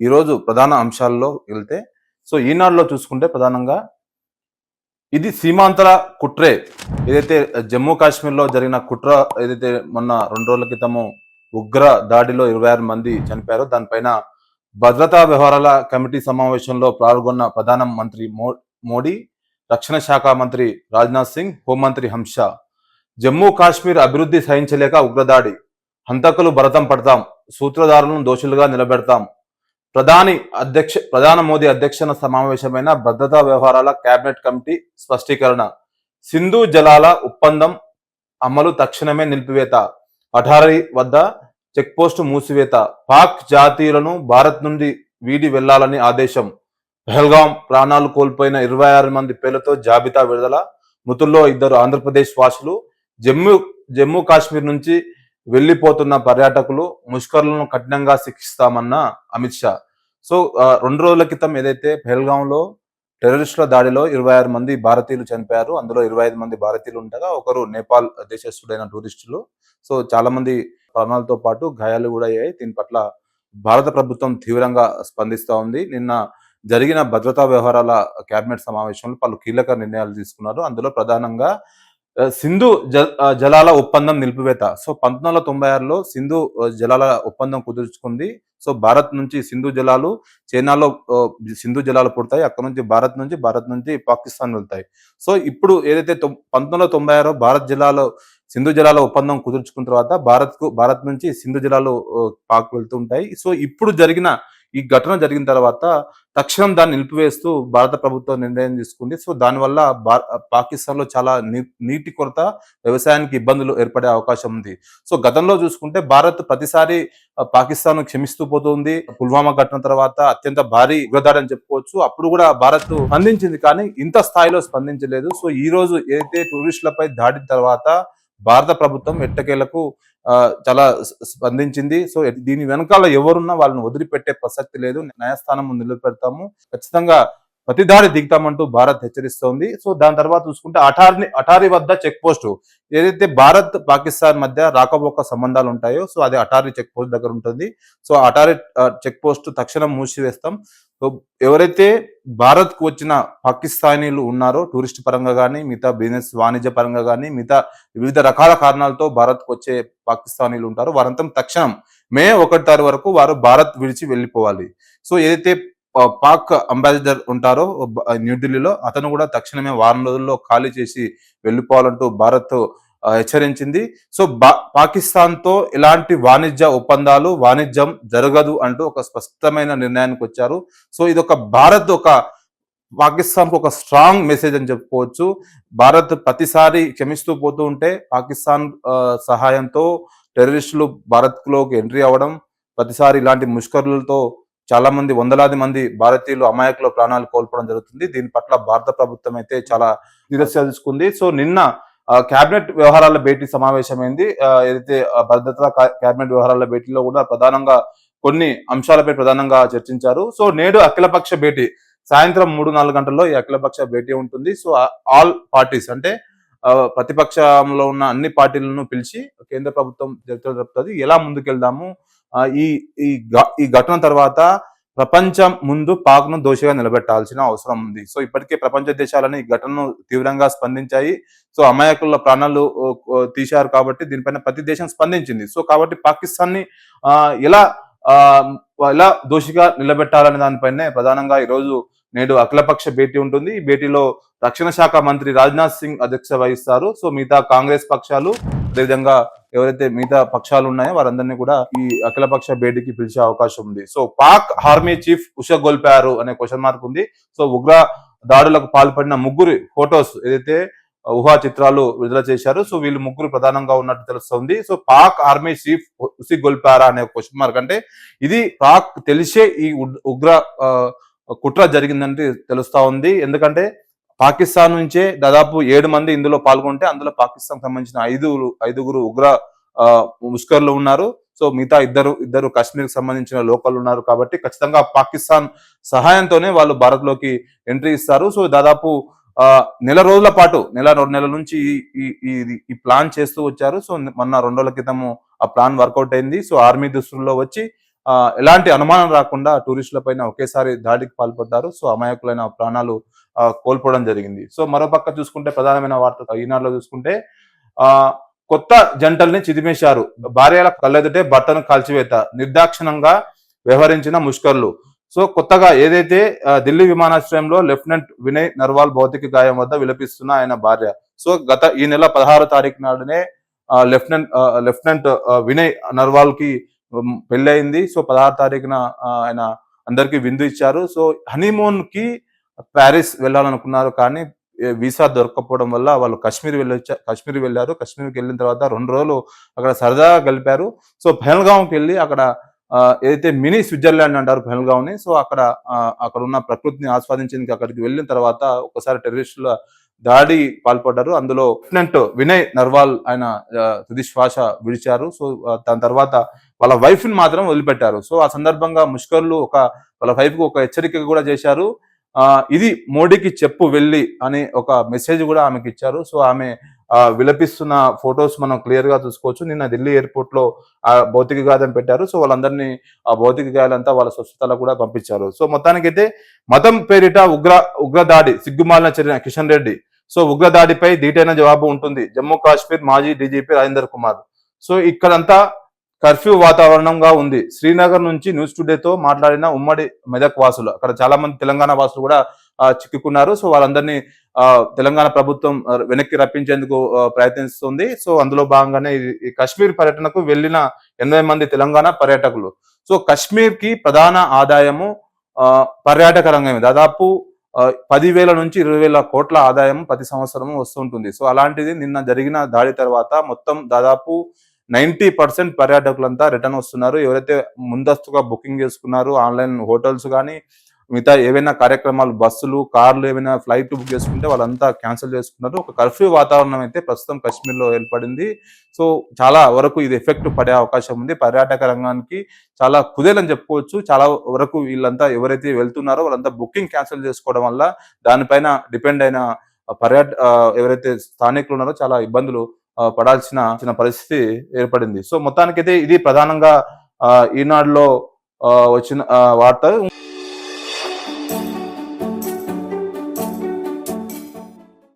ఈరోజు ప్రధాన అంశాల్లో వెళ్తే ఈనాడులో చూసుకుంటే ప్రధానంగా ఇది సీమాంతర కుట్రే. ఏదైతే జమ్మూ కాశ్మీర్‌లో జరిగిన కుట్ర ఏదైతే మొన్న 2 రోజుల క్రితము ఉగ్ర దాడిలో 26 మంది చనిపోయారో దానిపైన భద్రతా వ్యవహారాల కమిటీ సమావేశంలో పాల్గొన్న ప్రధాన మంత్రి మోడీ, రక్షణ శాఖ మంత్రి రాజ్‌నాథ్ సింగ్, హోంమంత్రి అమిత్ షా జమ్మూ కాశ్మీర్ అభివృద్ధి సహించలేక ఉగ్రదాడి, హంతకులు భరతం పడతాం, సూత్రధారులను దోషులుగా నిలబెడతాం. ప్రధాని మోదీ అధ్యక్షన సమావేశమైన భద్రతా వ్యవహారాల కేబినెట్ కమిటీ స్పష్టీకరణ. సింధు జలాల ఒప్పందం అమలు తక్షణమే నిలిపివేత, అఠారీ వద్ద చెక్పోస్టు మూసివేత, పాక్ జాతీయులను భారత్ నుండి వీడి వెళ్లాలని ఆదేశం. పహల్గాం ప్రాణాలు కోల్పోయిన 26 మంది పేర్లతో జాబితా విడుదల, మృతుల్లో 2 ఆంధ్రప్రదేశ్ వాసులు. జమ్మూ కాశ్మీర్ నుంచి వెళ్లిపోతున్న పర్యాటకులు, ముష్కరులను కఠినంగా శిక్షిస్తామన్న అమిత్ షా. 2 రోజుల క్రితం ఏదైతే పహల్గాంలో టెర్రరిస్టుల దాడిలో 26 మంది భారతీయులు చనిపోయారు. అందులో 25 మంది భారతీయులు ఉండగా ఒకరు నేపాల్ దేశస్థుడైన టూరిస్టులు. చాలా మంది ప్రాణాలతో పాటు గాయాలు కూడా అయ్యాయి. దీని పట్ల భారత ప్రభుత్వం తీవ్రంగా స్పందిస్తా ఉంది. నిన్న జరిగిన భద్రతా వ్యవహారాల కేబినెట్ సమావేశంలో పలు కీలక నిర్ణయాలు తీసుకున్నారు. అందులో ప్రధానంగా సింధు జలాల ఒప్పందం నిలిపివేత. 1996లో సింధు జలాల ఒప్పందం కుదుర్చుకుంది. భారత్ నుంచి సింధు జలాలు, చైనాలో సింధు జలాలు పుడతాయి. అక్కడ నుంచి భారత్ నుంచి పాకిస్తాన్ వెళ్తాయి. ఇప్పుడు ఏదైతే 1996 సింధు జలాల ఒప్పందం కుదుర్చుకున్న తర్వాత భారత్ నుంచి సింధు జలాలు పాక్ వెళ్తుంటాయి. ఇప్పుడు జరిగిన ఈ ఘటన జరిగిన తర్వాత తక్షణం దాన్ని నిలిపివేస్తూ భారత ప్రభుత్వం నిర్ణయం తీసుకుంది. దానివల్ల పాకిస్తాన్ లో చాలా నీటి కొరత, వ్యవసాయానికి ఇబ్బందులు ఏర్పడే అవకాశం ఉంది. గతంలో చూసుకుంటే భారత్ ప్రతిసారి పాకిస్తాన్ క్షమిస్తూ పోతుంది. పుల్వామా ఘటన తర్వాత అత్యంత భారీ ఉగ్రదాడి అని చెప్పుకోవచ్చు. అప్పుడు కూడా భారత్ స్పందించింది, కానీ ఇంత స్థాయిలో స్పందించలేదు. ఈ రోజు ఏదైతే టూరిస్టులపై దాడిన తర్వాత భారత ప్రభుత్వం ఎట్టకేలకు చాలా స్పందించింది. దీని వెనకాల ఎవరున్నా వాళ్ళని వదిలిపెట్టే ప్రసక్తి లేదు. న్యాయస్థానం ముందు నిలబెడతాము, ఖచ్చితంగా ప్రతి దాడి దిగుతామంటూ భారత్ హెచ్చరిస్తోంది. దాని తర్వాత చూసుకుంటే అటారీ వద్ద చెక్ పోస్ట్, ఏదైతే భారత్ పాకిస్తాన్ మధ్య రాకపోక సంబంధాలు ఉంటాయో అది అటారీ చెక్ పోస్ట్ దగ్గర ఉంటుంది. అటారీ చెక్ పోస్ట్ తక్షణం మూసివేస్తాం. ఎవరైతే భారత్ కు వచ్చిన పాకిస్తానీలు ఉన్నారో టూరిస్ట్ పరంగా కానీ, మిగతా బిజినెస్ వాణిజ్య పరంగా కానీ, మిగతా వివిధ రకాల కారణాలతో భారత్ కు వచ్చే పాకిస్తానీలు ఉంటారో వారంతా తక్షణం మే 1 తారీఖు వరకు వారు భారత్ విడిచి వెళ్ళిపోవాలి. ఏదైతే పాక్ అంబాసిడర్ ఉంటారో న్యూఢిల్లీలో, అతను కూడా తక్షణమే వారం రోజుల్లో ఖాళీ చేసి వెళ్ళిపోవాలంటూ భారత్ హెచ్చరించింది. పాకిస్తాన్ తో ఎలాంటి వాణిజ్యం జరగదు అంటూ ఒక స్పష్టమైన నిర్ణయానికి వచ్చారు. ఇది భారత్ పాకిస్తాన్ కు ఒక స్ట్రాంగ్ మెసేజ్ అని చెప్పుకోవచ్చు. భారత్ ప్రతిసారి క్షమిస్తూ పోతూ ఉంటే పాకిస్తాన్ సహాయంతో టెర్రరిస్టులు భారత్ లోకి ఎంట్రీ అవ్వడం, ప్రతిసారి ఇలాంటి ముష్కరులతో చాలా మంది, వందలాది మంది భారతీయులు అమాయకుల ప్రాణాలు కోల్పోవడం జరుగుతుంది. దీని పట్ల భారత ప్రభుత్వం అయితే చాలా సీరియస్గా తీసుకుంది. నిన్న కేబినెట్ వ్యవహారాల భేటీ సమావేశమైంది. ఏదైతే భద్రతా కేబినెట్ వ్యవహారాల భేటీలో కూడా ప్రధానంగా కొన్ని అంశాలపై ప్రధానంగా చర్చించారు. నేడు అఖిలపక్ష భేటీ సాయంత్రం 3-4 గంటల్లో ఈ అఖిలపక్ష భేటీ ఉంటుంది. ఆల్ పార్టీస్ అంటే ప్రతిపక్షంలో ఉన్న అన్ని పార్టీలను పిలిచి కేంద్ర ప్రభుత్వం జరుపుతుంది. ఎలా ముందుకెళ్దాము, ఈ ఘటన తర్వాత ప్రపంచం ముందు పాక్ ను దోషిగా నిలబెట్టాల్సిన అవసరం ఉంది. ఇప్పటికే ప్రపంచ దేశాలని ఈ ఘటనను తీవ్రంగా స్పందించాయి. అమాయకుల ప్రాణాలు తీశారు కాబట్టి దీనిపైన ప్రతి దేశం స్పందించింది. కాబట్టి పాకిస్తాన్ ని ఎలా దోషిగా నిలబెట్టాలనే దానిపైనే ప్రధానంగా ఈరోజు నేడు అఖిలపక్ష భేటీ ఉంటుంది. ఈ భేటీలో రక్షణ శాఖ మంత్రి రాజ్నాథ్ సింగ్ అధ్యక్షత వహిస్తారు. మిగతా కాంగ్రెస్ పక్షాలు, అదేవిధంగా ఎవరైతే మిగతా పక్షాలు ఉన్నాయో వారందరినీ కూడా ఈ అఖిలపక్ష భేటీకి పిలిచే అవకాశం ఉంది. పాక్ ఆర్మీ చీఫ్ ఉషగొల్పారు అనే క్వశ్చన్ మార్క్ ఉంది. ఉగ్ర దాడులకు పాల్పడిన ముగ్గురు ఫోటోస్ ఏదైతే ఊహా చిత్రాలు విడుదల చేశారు. వీళ్ళు ముగ్గురు ప్రధానంగా ఉన్నట్టు తెలుస్తుంది. పాక్ ఆర్మీ చీఫ్ ఉసిగొల్పారా అనే క్వశ్చన్ మార్క్, అంటే ఇది పాక్ తెలిసే ఈ ఉగ్ర కుట్ర జరిగిందంటే తెలుస్తా ఉంది. ఎందుకంటే పాకిస్తాన్ నుంచే దాదాపు 7 మంది ఇందులో పాల్గొంటే అందులో పాకిస్తాన్ సంబంధించిన ఐదుగురు ఉగ్ర ముష్కర్లు ఉన్నారు. మిగతా ఇద్దరు కాశ్మీర్ సంబంధించిన లోకల్ ఉన్నారు. కాబట్టి ఖచ్చితంగా పాకిస్తాన్ సహాయంతోనే వాళ్ళు భారత్ లోకి ఎంట్రీ ఇస్తారు. దాదాపు నెల రోజుల పాటు, 2 నెలల నుంచి ఈ ప్లాన్ చేస్తూ వచ్చారు. మొన్న 2 రోజుల క్రితము ఆ ప్లాన్ వర్కౌట్ అయింది. ఆర్మీ దుస్తుల్లో వచ్చి ఎలాంటి అనుమానం రాకుండా టూరిస్టుల పైన ఒకేసారి దాడికి పాల్పడ్డారు. సో అమాయకులైన ప్రాణాలు కోల్పోవడం జరిగింది. సో మరోపక్క చూసుకుంటే ప్రధానమైన వార్త ఈనాడులో చూసుకుంటే ఆ కొత్త జంటల్ని చిదిమేశారు. భార్యల కళ్ళెదుటే భర్తను కాల్చివేత, నిర్దాక్షిణంగా వ్యవహరించిన ముష్కర్లు. సో కొత్తగా ఏదైతే ఢిల్లీ విమానాశ్రయంలో లెఫ్టినెంట్ వినయ్ నర్వాల్ భౌతిక గాయం వద్ద విలపిస్తున్న ఆయన భార్య. సో ఈ నెల 16 తారీఖు నాడునే లెఫ్టినెంట్ వినయ్ నర్వాల్ కి పెళ్ళయింది. సో 16 తారీఖున ఆయన అందరికి విందు ఇచ్చారు. సో హనీమూన్ కి ప్యారిస్ వెళ్ళాలనుకున్నారు, కానీ వీసా దొరకకపోవడం వల్ల వాళ్ళు కాశ్మీర్ వెళ్ళారు. కాశ్మీర్కి వెళ్ళిన తర్వాత 2 రోజులు అక్కడ సరదాగా గలిపారు. సో పహల్గాంకి వెళ్ళి అక్కడ ఏదైతే మినీ స్విట్జర్లాండ్ అంటారు పహల్గాం ని. సో అక్కడ ఉన్న ప్రకృతిని ఆస్వాదించేందుకు అక్కడికి వెళ్ళిన తర్వాత ఒకసారి టెర్రరిస్టుల దాడి పాల్పడ్డారు. అందులో లెఫ్టినెంట్ వినయ్ నర్వాల్ ఆయన తుది శ్వాస విడిచారు. సో దాని తర్వాత వాళ్ళ వైఫ్ ని మాత్రం వదిలిపెట్టారు. సో ఆ సందర్భంగా ముష్కర్లు వాళ్ళ వైఫ్ కు ఒక హెచ్చరిక కూడా చేశారు. ఇది మోడీకి చెప్పు వెళ్ళి అని ఒక మెసేజ్ కూడా ఆమెకి ఇచ్చారు. సో ఆమె విలపిస్తున్న ఫొటోస్ మనం క్లియర్ గా చూసుకోవచ్చు. నిన్న ఢిల్లీ ఎయిర్పోర్ట్ లో భౌతిక గాయం పెట్టారు. సో వాళ్ళందరినీ ఆ భౌతిక గాయాలంతా వాళ్ళ స్వస్థతలకు కూడా పంపించారు. సో మొత్తానికైతే మతం పేరిట ఉగ్రదాడి సిగ్గుమాలిన చర్య కిషన్ రెడ్డి. సో ఉగ్రదాడిపై ధీటైన జవాబు ఉంటుంది జమ్మూ కాశ్మీర్ మాజీ డీజీపీ రాజేందర్ కుమార్. సో ఇక్కడంతా కర్ఫ్యూ వాతావరణంగా ఉంది. శ్రీనగర్ నుంచి న్యూస్ టుడేతో మాట్లాడిన ఉమ్మడి మెదక్ వాసులు, అక్కడ చాలా మంది తెలంగాణ వాసులు కూడా చిక్కుకున్నారు. సో వాళ్ళందరినీ తెలంగాణ ప్రభుత్వం వెనక్కి రప్పించేందుకు ప్రయత్నిస్తుంది. సో అందులో భాగంగానే ఈ కాశ్మీర్ పర్యటనకు వెళ్లిన 80 మంది తెలంగాణ పర్యాటకులు. సో కాశ్మీర్ కి ప్రధాన ఆదాయము పర్యాటక రంగమే. దాదాపు 10,000 నుంచి 20,000 కోట్ల ఆదాయం ప్రతి సంవత్సరము వస్తుంటుంది. సో అలాంటిది నిన్న జరిగిన దాడి తర్వాత మొత్తం దాదాపు 90% పర్యాటకులంతా రిటర్న్ వస్తున్నారు. ఎవరైతే ముందస్తుగా బుకింగ్ చేసుకున్నారు ఆన్లైన్ హోటల్స్ కానీ మిగతా ఏవైనా కార్యక్రమాలు బస్సులు కార్లు ఏమైనా ఫ్లైట్ బుక్ చేసుకుంటే వాళ్ళంతా క్యాన్సిల్ చేసుకున్నారు. ఒక కర్ఫ్యూ వాతావరణం అయితే ప్రస్తుతం కాశ్మీర్లో ఏర్పడింది. సో చాలా వరకు ఇది ఎఫెక్ట్ పడే అవకాశం ఉంది. పర్యాటక రంగానికి చాలా కుదేలని చెప్పుకోవచ్చు. చాలా వరకు వీళ్ళంతా ఎవరైతే వెళ్తున్నారో వాళ్ళంతా బుకింగ్ క్యాన్సిల్ చేసుకోవడం వల్ల దానిపైన డిపెండ్ అయిన ఎవరైతే స్థానికులు ఉన్నారో చాలా ఇబ్బందులు పడాల్సిన పరిస్థితి ఏర్పడింది. సో మొత్తానికైతే ఇది ప్రధానంగా ఈనాడులో వచ్చిన వార్త.